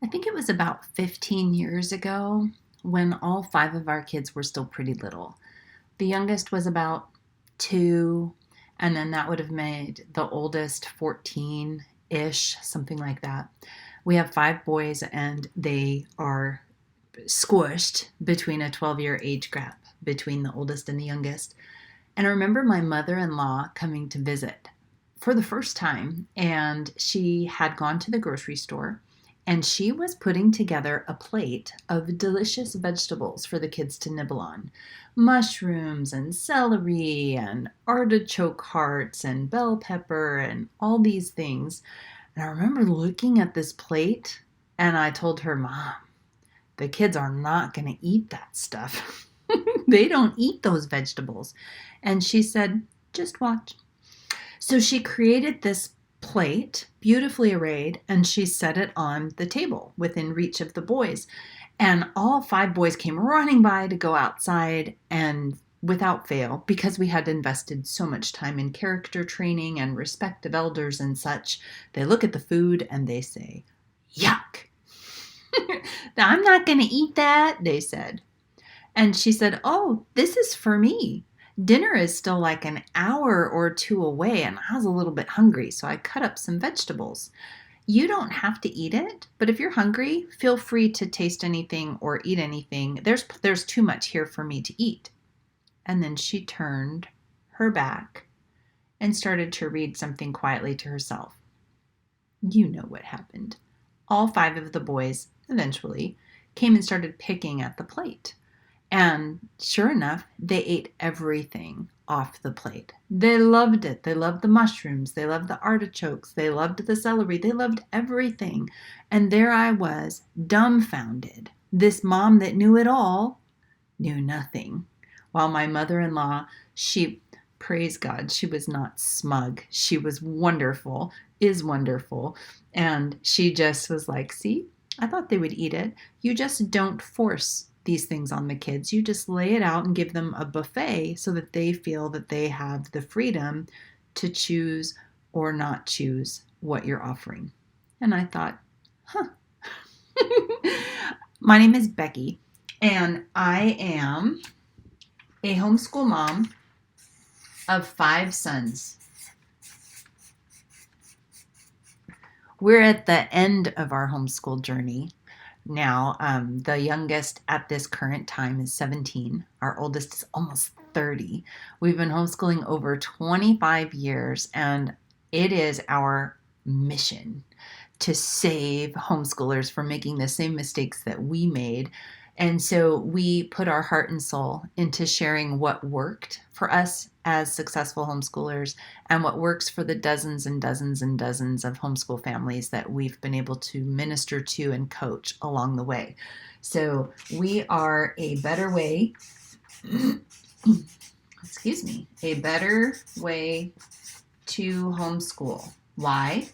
I think it was about 15 years ago when all five of our kids were still pretty little. The youngest was about 2, and then that would have made the oldest 14 ish, something like that. We have 5 boys, and they are squished between a 12-year age gap between the oldest and the youngest. And I remember my mother in law coming to visit for the first time, and she had gone to the grocery store and she was putting together a plate of delicious vegetables for the kids to nibble on. Mushrooms and celery and artichoke hearts and bell pepper and all these things. And I remember looking at this plate and I told her, Mom, the kids are not going to eat that stuff. They don't eat those vegetables. And she said, just watch. So she created this plate, beautifully arrayed, and she set it on the table within reach of the boys. And all 5 boys came running by to go outside, and without fail, because we had invested so much time in character training and respect of elders and such, they look at the food and they say, yuck. I'm not going to eat that, they said. And she said, oh, this is for me. Dinner is still like an hour or 2 away, and I was a little bit hungry, so I cut up some vegetables. You don't have to eat it, but if you're hungry, feel free to taste anything or eat anything. There's too much here for me to eat. And then she turned her back and started to read something quietly to herself. You know what happened. All 5 of the boys eventually came and started picking at the plate. And sure enough, they ate everything off the plate. They loved it. They loved the mushrooms. They loved the artichokes. They loved the celery. They loved everything. And there I was, dumbfounded. This mom that knew it all knew nothing. While my mother-in-law, praise God, she was not smug. She was wonderful, is wonderful. And she just was like, see, I thought they would eat it. You just don't force these things on the kids. You just lay it out and give them a buffet so that they feel that they have the freedom to choose or not choose what you're offering. And I thought, huh. My name is Becky, and I am a homeschool mom of 5 sons. We're at the end of our homeschool journey. Now, the youngest at this current time is 17. Our oldest is almost 30. We've been homeschooling over 25 years, and it is our mission to save homeschoolers from making the same mistakes that we made. And so we put our heart and soul into sharing what worked for us as successful homeschoolers and what works for the dozens and dozens and dozens of homeschool families that we've been able to minister to and coach along the way. So we are a better way, a better way to homeschool. Why?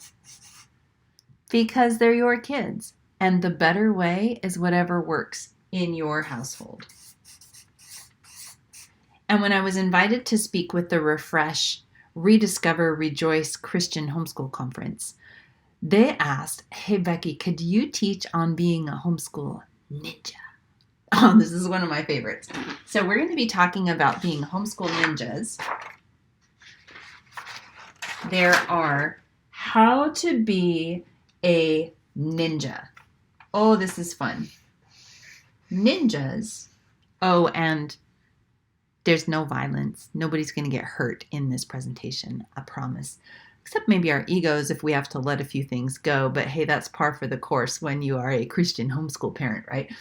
Because they're your kids, and the better way is whatever works in your household. And when I was invited to speak with the Refresh, Rediscover, Rejoice Christian Homeschool Conference, they asked, hey, Becky, could you teach on being a homeschool ninja? Oh, this is one of my favorites. So we're going to be talking about being homeschool ninjas. There are how to be a ninja. Oh, this is fun. Ninjas. Oh, and there's no violence. Nobody's going to get hurt in this presentation, I promise. Except maybe our egos if we have to let a few things go. But hey, that's par for the course when you are a Christian homeschool parent, right?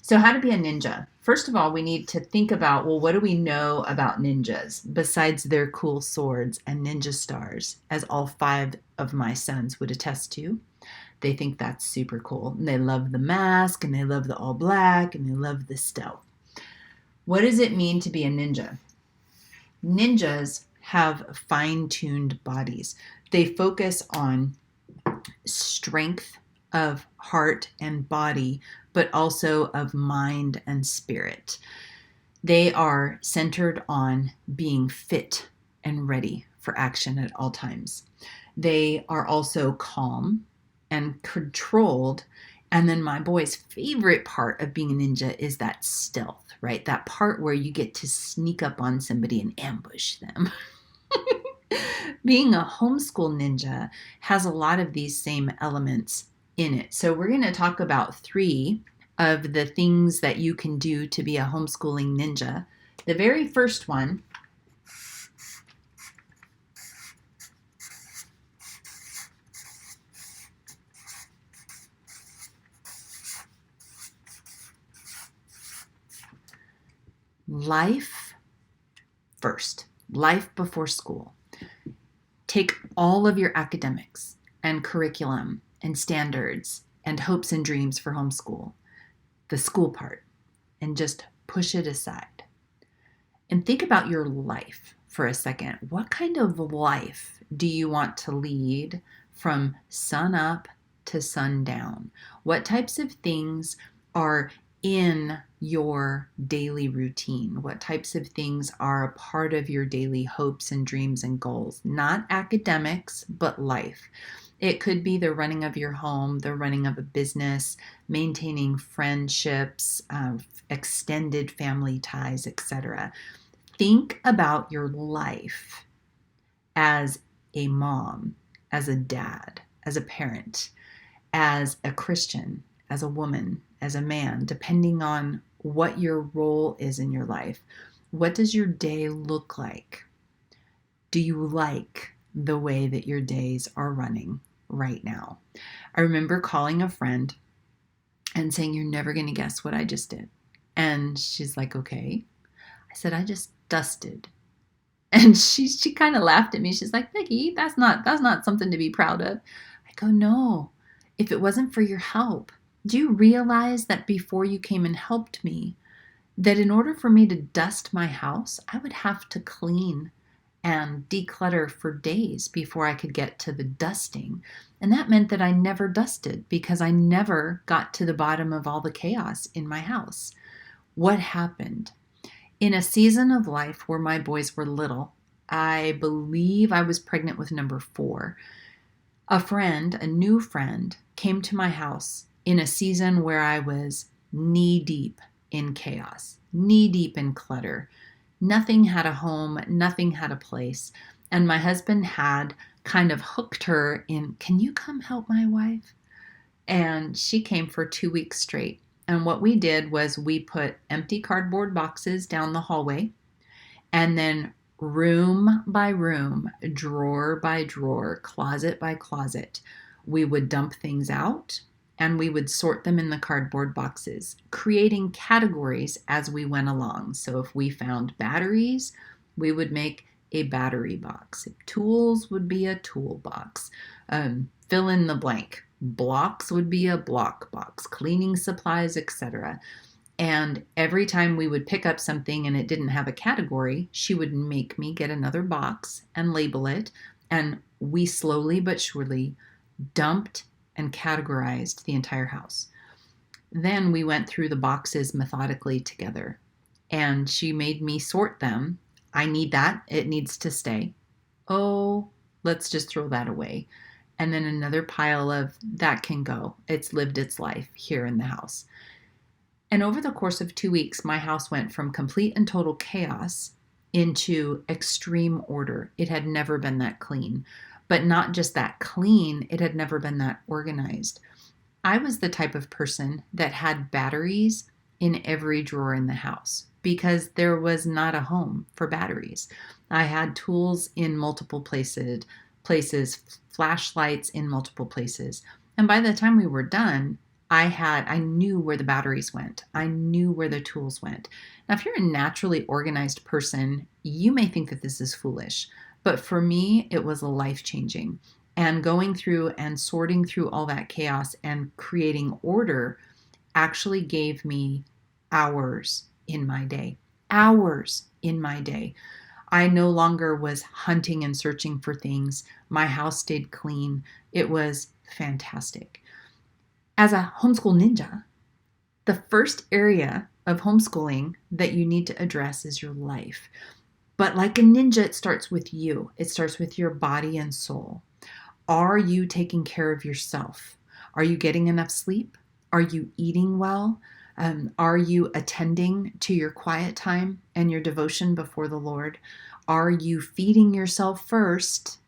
So how to be a ninja. First of all, we need to think about, well, what do we know about ninjas besides their cool swords and ninja stars, as all 5 of my sons would attest to. They think that's super cool. And they love the mask, and they love the all black, and they love the stealth. What does it mean to be a ninja? Ninjas have fine-tuned bodies. They focus on strength of heart and body, but also of mind and spirit. They are centered on being fit and ready for action at all times. They are also calm and controlled And then my boy's favorite part of being a ninja is that stealth, right? That part where you get to sneak up on somebody and ambush them. Being a homeschool ninja has a lot of these same elements in it. So we're going to talk about 3 of the things that you can do to be a homeschooling ninja. The very first one life first, life before school. Take all of your academics and curriculum and standards and hopes and dreams for homeschool, the school part, and just push it aside. And think about your life for a second. What kind of life do you want to lead from sun up to sundown? What types of things are in your daily routine? What types of things are a part of your daily hopes and dreams and goals? Not academics, but life. It could be the running of your home, the running of a business, maintaining friendships, extended family ties, etc. Think about your life as a mom, as a dad, as a parent, as a Christian, as a woman, as a man, depending on what your role is in your life. What does your day look like? Do you like the way that your days are running right now? I remember calling a friend and saying, "You're never going to guess what I just did." And she's like, "Okay." I said, "I just dusted." And she kind of laughed at me. She's like, "Becky, that's not something to be proud of." I go, "No, if it wasn't for your help, do you realize that before you came and helped me, that in order for me to dust my house, I would have to clean and declutter for days before I could get to the dusting. And that meant that I never dusted because I never got to the bottom of all the chaos in my house." What happened? In a season of life where my boys were little, I believe I was pregnant with number 4, a new friend, came to my house in a season where I was knee-deep in chaos, knee-deep in clutter. Nothing had a home, nothing had a place. And my husband had kind of hooked her in, "Can you come help my wife?" And she came for 2 weeks straight. And what we did was we put empty cardboard boxes down the hallway, and then room by room, drawer by drawer, closet by closet, we would dump things out and we would sort them in the cardboard boxes, creating categories as we went along. So if we found batteries, we would make a battery box. Tools would be a tool box. Fill in the blank. Blocks would be a block box. Cleaning supplies, etc. And every time we would pick up something and it didn't have a category, she would make me get another box and label it. And we slowly but surely dumped and categorized the entire house. Then we went through the boxes methodically together, and she made me sort them. I need that. It needs to stay. Oh, let's just throw that away. And then another pile of that can go. It's lived its life here in the house. And over the course of 2 weeks, my house went from complete and total chaos into extreme order. It had never been that clean. But not just that clean, it had never been that organized. I was the type of person that had batteries in every drawer in the house because there was not a home for batteries. I had tools in multiple places, flashlights in multiple places. And by the time we were done, I knew where the batteries went. I knew where the tools went. Now, if you're a naturally organized person, you may think that this is foolish. But for me, it was life-changing. And going through and sorting through all that chaos and creating order actually gave me hours in my day. Hours in my day. I no longer was hunting and searching for things. My house stayed clean. It was fantastic. As a homeschool ninja, the first area of homeschooling that you need to address is your life. But like a ninja, it starts with you. It starts with your body and soul. Are you taking care of yourself? Are you getting enough sleep? Are you eating well? Are you attending to your quiet time and your devotion before the Lord? Are you feeding yourself first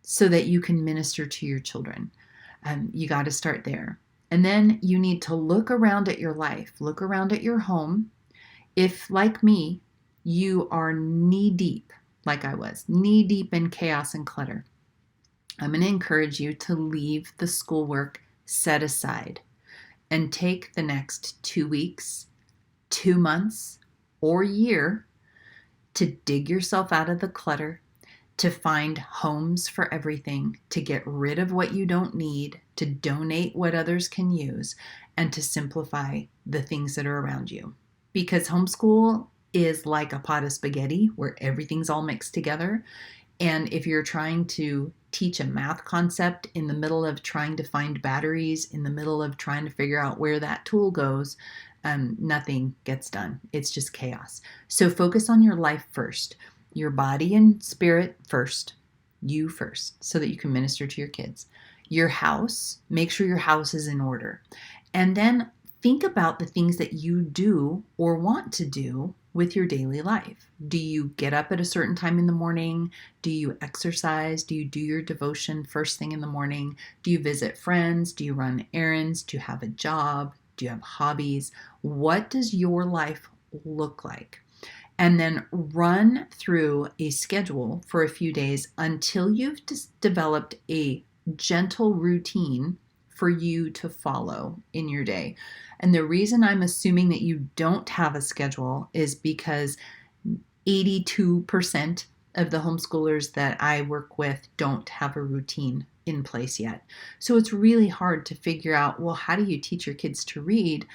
so that you can minister to your children? You got to start there. And then you need to look around at your life, look around at your home. If, like me, you are knee deep, like I was, knee deep in chaos and clutter, I'm going to encourage you to leave the schoolwork set aside and take the next 2 weeks, 2 months, or year to dig yourself out of the clutter, to find homes for everything, to get rid of what you don't need, to donate what others can use, and to simplify the things that are around you. Because homeschool is like a pot of spaghetti where everything's all mixed together. And if you're trying to teach a math concept in the middle of trying to find batteries, in the middle of trying to figure out where that tool goes, nothing gets done. It's just chaos. So focus on your life first, your body and spirit first, you first, so that you can minister to your kids. Your house, make sure your house is in order. And then think about the things that you do or want to do with your daily life. Do you get up at a certain time in the morning? Do you exercise? Do you do your devotion first thing in the morning? Do you visit friends? Do you run errands? Do you have a job? Do you have hobbies? What does your life look like? And then run through a schedule for a few days until you've developed a gentle routine for you to follow in your day. And the reason I'm assuming that you don't have a schedule is because 82% of the homeschoolers that I work with don't have a routine in place yet. So it's really hard to figure out, well, how do you teach your kids to read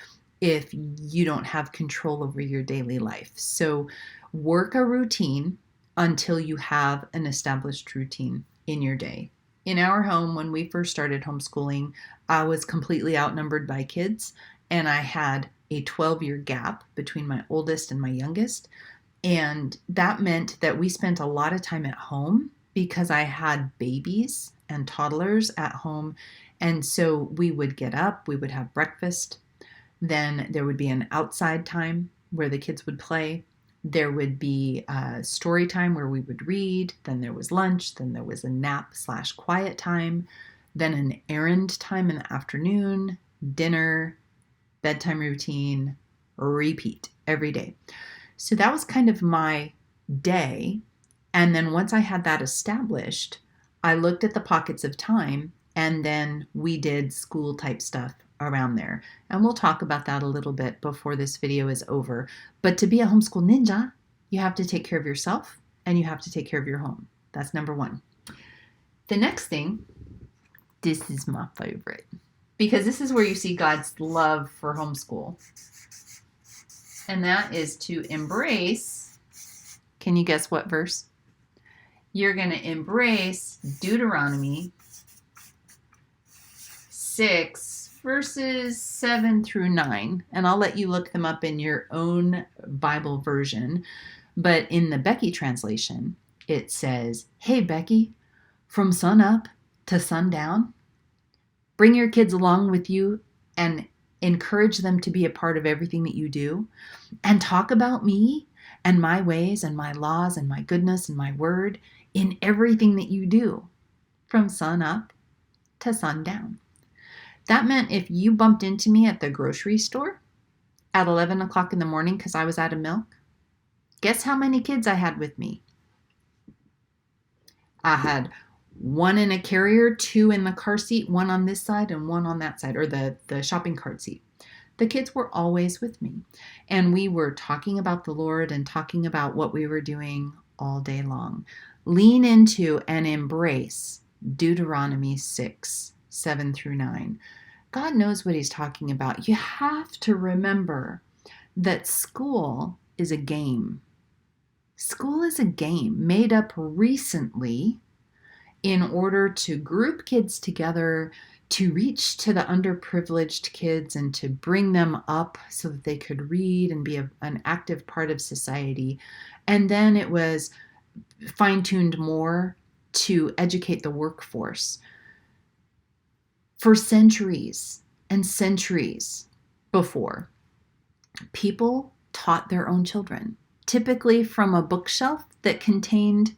if you don't have control over your daily life? So work a routine until you have an established routine in your day. In our home, when we first started homeschooling, I was completely outnumbered by kids, and I had a 12-year gap between my oldest and my youngest. And that meant that we spent a lot of time at home because I had babies and toddlers at home. And so we would get up, we would have breakfast. Then there would be an outside time where the kids would play. There would be a story time where we would read. Then there was lunch. Then there was a nap/quiet time. Then an errand time in the afternoon, dinner, bedtime routine, repeat every day. So that was kind of my day. And then once I had that established, I looked at the pockets of time, and then we did school type stuff around there. And we'll talk about that a little bit before this video is over. But to be a homeschool ninja, you have to take care of yourself and you have to take care of your home. That's number one. The next thing, this is my favorite, because this is where you see God's love for homeschool. And that is to embrace, can you guess what verse? You're going to embrace Deuteronomy 6, verses 7 through 9. And I'll let you look them up in your own Bible version. But in the Becky translation, it says, "Hey, Becky, from sun up to sundown, bring your kids along with you and encourage them to be a part of everything that you do, and talk about me and my ways and my laws and my goodness and my word in everything that you do, from sun up to sundown." That meant if you bumped into me at the grocery store at 11 o'clock in the morning because I was out of milk, guess how many kids I had with me? I had one in a carrier, two in the car seat, one on this side and one on that side, or the shopping cart seat. The kids were always with me. And we were talking about the Lord and talking about what we were doing all day long. Lean into and embrace Deuteronomy 6, 7 through 9. God knows what he's talking about. You have to remember that school is a game. School is a game made up recently in order to group kids together, to reach to the underprivileged kids and to bring them up so that they could read and be an active part of society. And then it was fine-tuned more to educate the workforce. For centuries, And centuries before, people taught their own children, typically from a bookshelf that contained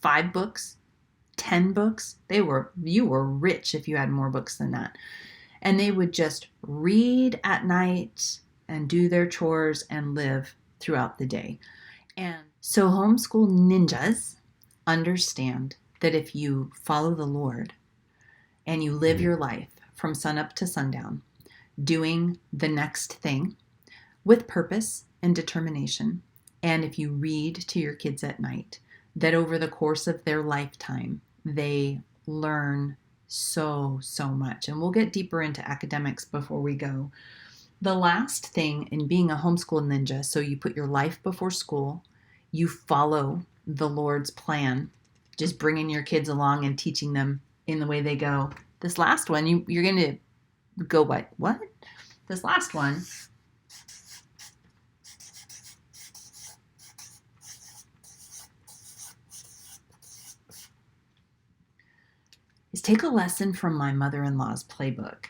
5 books, 10 books. You were rich if you had more books than that. And they would just read at night and do their chores and live throughout the day. And so homeschool ninjas understand that if you follow the Lord and you live your life from sunup to sundown, doing the next thing with purpose and determination, and if you read to your kids at night, that over the course of their lifetime, they learn so much. And we'll get deeper into academics before we go. The last thing in being a homeschool ninja, so you put your life before school, you follow the Lord's plan, just bringing your kids along and teaching them in the way they go. This last one, you're going to go, what? This last one is take a lesson from my mother-in-law's playbook.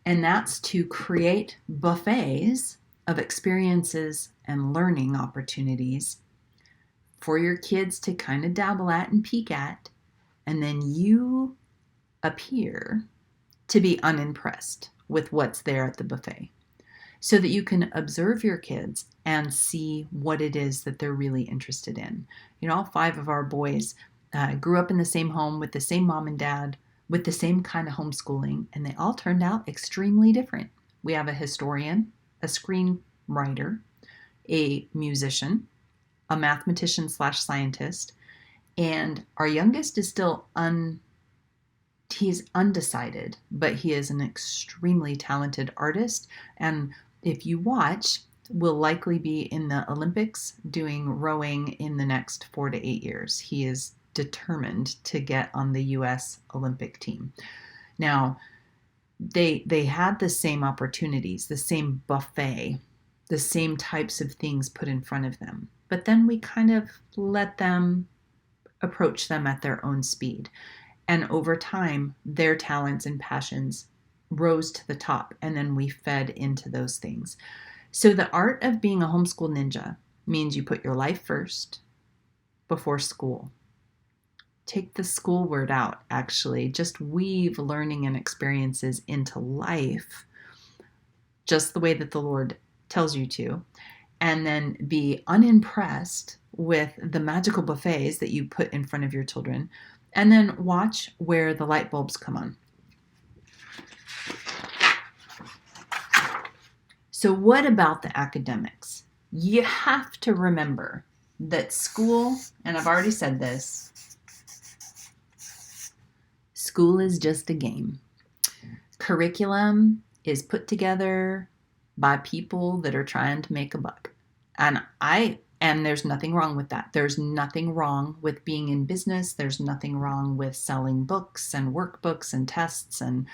And that's to create buffets of experiences and learning opportunities for your kids to kind of dabble at and peek at. And then you appear to be unimpressed with what's there at the buffet, so that you can observe your kids and see what it is that they're really interested in. All 5 of our boys grew up in the same home with the same mom and dad, with the same kind of homeschooling, and they all turned out extremely different. We have a historian, a screenwriter, a musician, a mathematician/scientist, and our youngest is still he's undecided, but he is an extremely talented artist, and if you watch, will likely be in the Olympics doing rowing in the next 4 to 8 years. He is determined to get on the U.S. Olympic team. Now, they had the same opportunities, the same buffet, the same types of things put in front of them. But then we kind of let them approach them at their own speed. And over time, their talents and passions rose to the top, and then we fed into those things. So the art of being a homeschool ninja means you put your life first before school. Take the school word out, actually. Just weave learning and experiences into life, just the way that the Lord tells you to. And then be unimpressed with the magical buffets that you put in front of your children. And then watch where the light bulbs come on. So what about the academics? You have to remember that school, and I've already said this, school is just a game. Curriculum is put together by people that are trying to make a buck. And there's nothing wrong with that. There's nothing wrong with being in business. There's nothing wrong with selling books and workbooks and tests and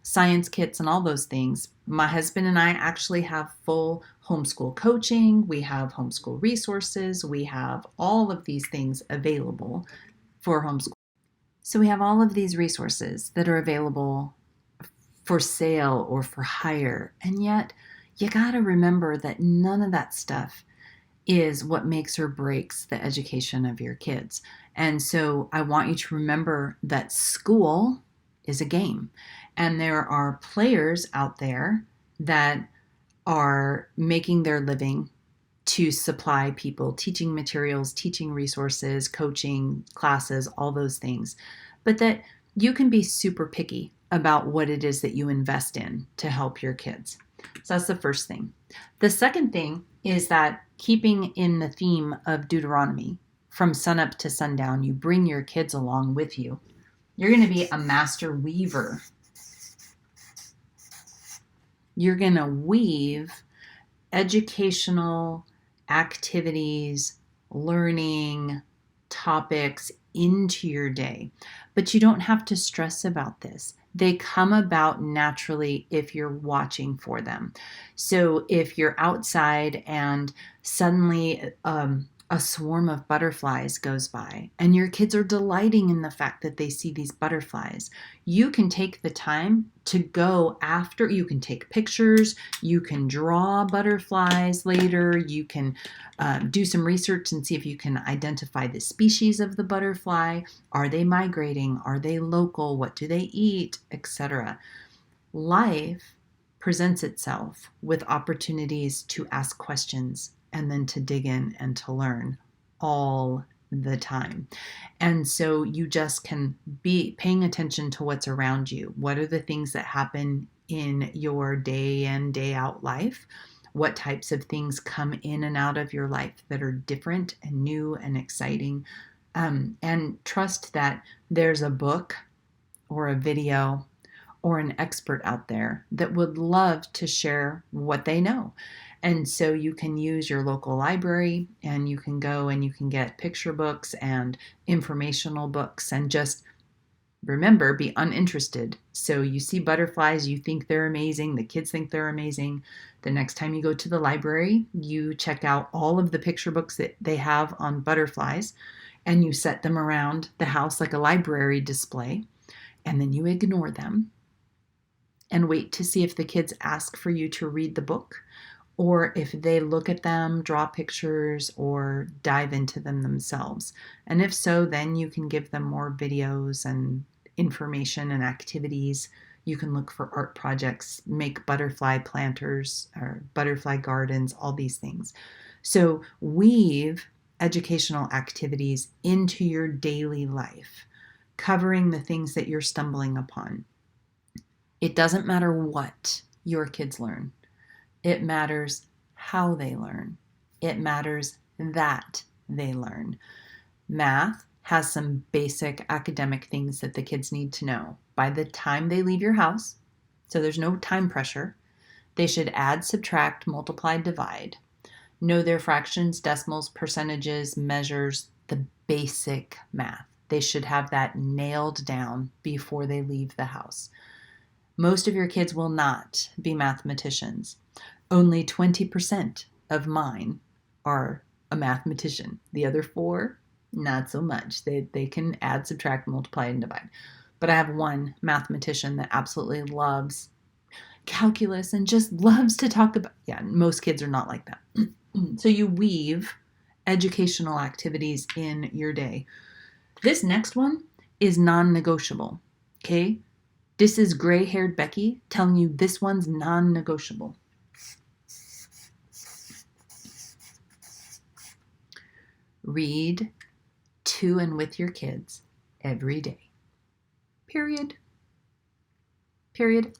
science kits and all those things. My husband and I actually have full homeschool coaching. We have homeschool resources. We have all of these things available for homeschool. So we have all of these resources that are available for sale or for hire. And yet you got to remember that none of that stuff is what makes or breaks the education of your kids. And so I want you to remember that school is a game. And there are players out there that are making their living to supply people teaching materials, teaching resources, coaching classes, all those things. But that you can be super picky about what it is that you invest in to help your kids. So that's the first thing. The second thing is that keeping in the theme of Deuteronomy, from sunup to sundown, you bring your kids along with you. You're going to be a master weaver. You're going to weave educational activities, learning topics into your day. But you don't have to stress about this. They come about naturally if you're watching for them. So if you're outside and suddenly a swarm of butterflies goes by and your kids are delighting in the fact that they see these butterflies. You can take the time to go after, you can take pictures, you can draw butterflies later, you can do some research and see if you can identify the species of the butterfly. Are they migrating? Are they local? What do they eat? Etc. Life presents itself with opportunities to ask questions and then to dig in and to learn all the time. And so you just can be paying attention to what's around you. What are the things that happen in your day in, day out life? What types of things come in and out of your life that are different and new and exciting? And trust that there's a book or a video or an expert out there that would love to share what they know. And so you can use your local library and you can go and you can get picture books and informational books and just remember, be uninterested. So you see butterflies, you think they're amazing, the kids think they're amazing. The next time you go to the library, you check out all of the picture books that they have on butterflies and you set them around the house like a library display, and then you ignore them and wait to see if the kids ask for you to read the book or if they look at them, draw pictures, or dive into them themselves. And if so, then you can give them more videos and information and activities. You can look for art projects, make butterfly planters or butterfly gardens, all these things. So weave educational activities into your daily life, covering the things that you're stumbling upon. It doesn't matter what your kids learn. It matters how they learn. It matters that they learn. Math has some basic academic things that the kids need to know. By the time they leave your house, so there's no time pressure, they should add, subtract, multiply, divide, know their fractions, decimals, percentages, measures, the basic math. They should have that nailed down before they leave the house. Most of your kids will not be mathematicians. Only 20% of mine are a mathematician. The other 4, not so much. They can add, subtract, multiply, and divide. But I have one mathematician that absolutely loves calculus and just loves to talk about, most kids are not like that. So you weave educational activities in your day. This next one is non-negotiable, okay? This is gray-haired Becky telling you this one's non-negotiable. Read to and with your kids every day. Period.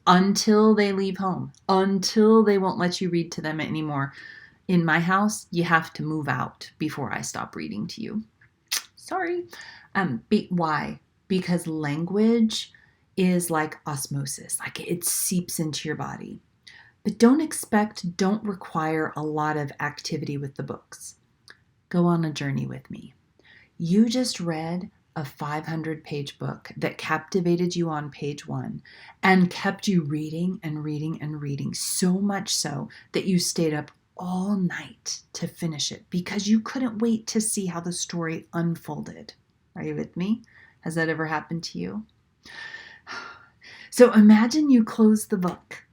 Until they leave home. Until they won't let you read to them anymore. In my house, you have to move out before I stop reading to you. Sorry. Why? Because language is like osmosis. Like it seeps into your body. But don't require a lot of activity with the books. Go on a journey with me. You just read a 500-page book that captivated you on page 1 and kept you reading and reading and reading, so much so that you stayed up all night to finish it because you couldn't wait to see how the story unfolded. Are you with me? Has that ever happened to you? So imagine you close the book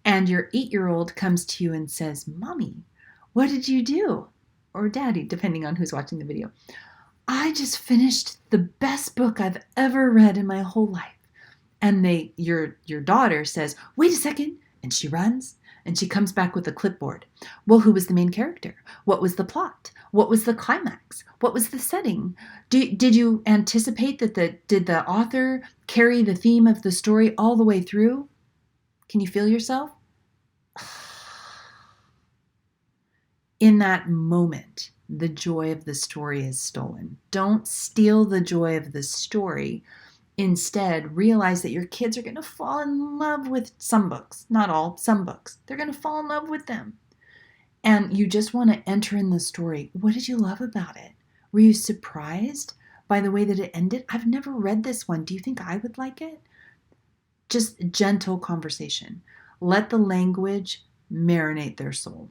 and your 8-year-old comes to you and says, "Mommy, what did you do?" Or Daddy, depending on who's watching the video. "I just finished the best book I've ever read in my whole life." And your daughter says, "Wait a second." And she runs and she comes back with a clipboard. "Well, who was the main character? What was the plot? What was the climax? What was the setting? Did you anticipate that did the author carry the theme of the story all the way through?" Can you feel yourself? In that moment, the joy of the story is stolen. Don't steal the joy of the story. Instead, realize that your kids are going to fall in love with some books. Not all, some books. They're going to fall in love with them. And you just want to enter in the story. What did you love about it? Were you surprised by the way that it ended? I've never read this one. Do you think I would like it? Just gentle conversation. Let the language marinate their soul.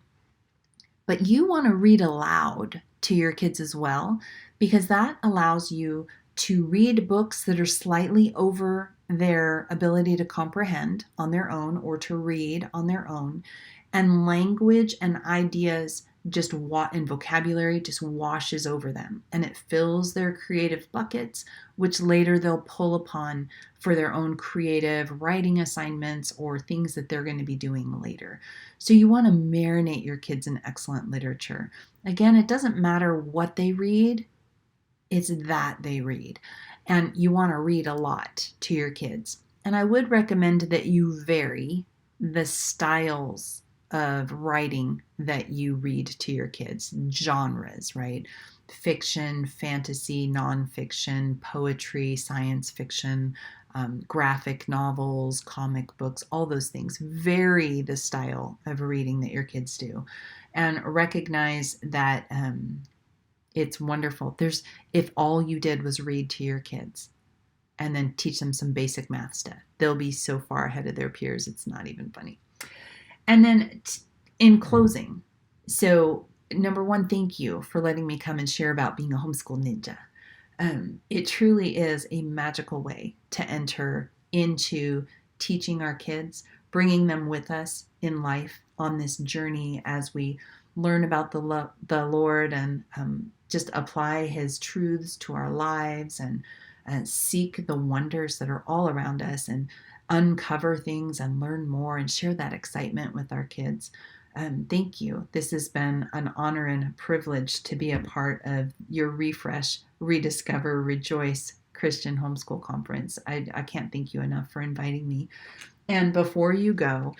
But you want to read aloud to your kids as well, because that allows you to read books that are slightly over their ability to comprehend on their own or to read on their own. And language and ideas and vocabulary just washes over them, and it fills their creative buckets, which later they'll pull upon for their own creative writing assignments or things that they're going to be doing later. So you want to marinate your kids in excellent literature. Again, it doesn't matter what they read, it's that they read. And you want to read a lot to your kids. And I would recommend that you vary the styles of writing that you read to your kids, genres, right? Fiction, fantasy, nonfiction, poetry, science fiction, graphic novels, comic books, all those things. Vary the style of reading that your kids do, and recognize that it's wonderful. If all you did was read to your kids and then teach them some basic math stuff, they'll be so far ahead of their peers, it's not even funny. And then in closing, so number one, thank you for letting me come and share about being a homeschool ninja. It truly is a magical way to enter into teaching our kids, bringing them with us in life on this journey as we learn about the Lord and just apply His truths to our lives and seek the wonders that are all around us and uncover things and learn more and share that excitement with our kids. Thank you. This has been an honor and a privilege to be a part of your Refresh, Rediscover, Rejoice Christian Homeschool Conference. I can't thank you enough for inviting me. And before you go,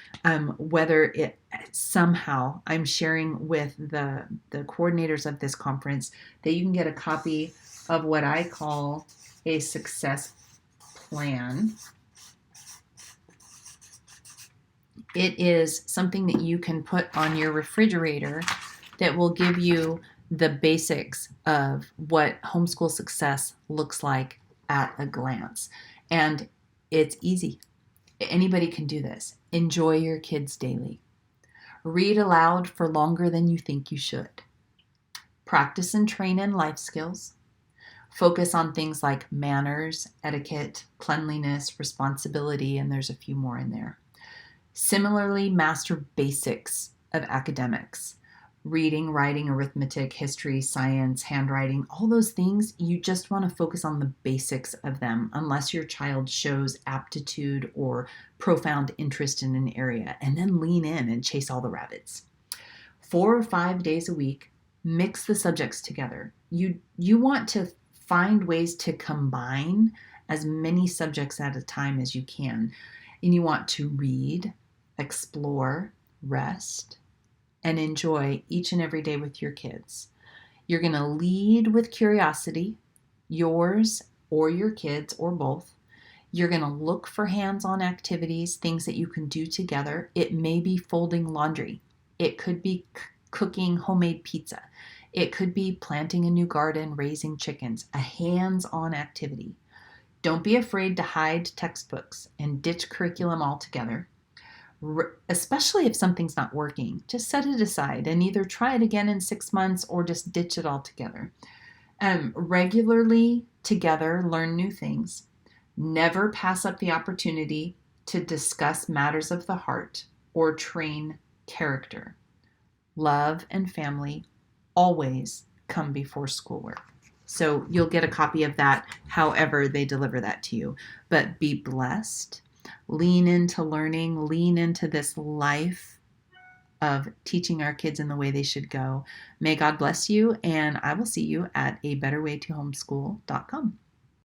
whether it somehow I'm sharing with the coordinators of this conference that you can get a copy of what I call a success plan. It is something that you can put on your refrigerator that will give you the basics of what homeschool success looks like at a glance. And it's easy. Anybody can do this. Enjoy your kids daily. Read aloud for longer than you think you should. Practice and train in life skills. Focus on things like manners, etiquette, cleanliness, responsibility, and there's a few more in there. Similarly, master basics of academics. Reading, writing, arithmetic, history, science, handwriting, all those things, you just want to focus on the basics of them unless your child shows aptitude or profound interest in an area, and then lean in and chase all the rabbits. 4 or 5 days a week, mix the subjects together. You want to find ways to combine as many subjects at a time as you can. And you want to read, explore, rest, and enjoy each and every day with your kids. You're going to lead with curiosity, yours or your kids or both. You're going to look for hands-on activities, things that you can do together. It may be folding laundry. It could be cooking homemade pizza. It could be planting a new garden, raising chickens, a hands-on activity. Don't be afraid to hide textbooks and ditch curriculum altogether. Especially if something's not working, just set it aside and either try it again in 6 months or just ditch it altogether. Regularly together, learn new things. Never pass up the opportunity to discuss matters of the heart or train character. Love and family always come before schoolwork. So you'll get a copy of that however they deliver that to you. But be blessed. Lean into learning, lean into this life of teaching our kids in the way they should go. May God bless you, and I will see you at abetterwaytohomeschool.com.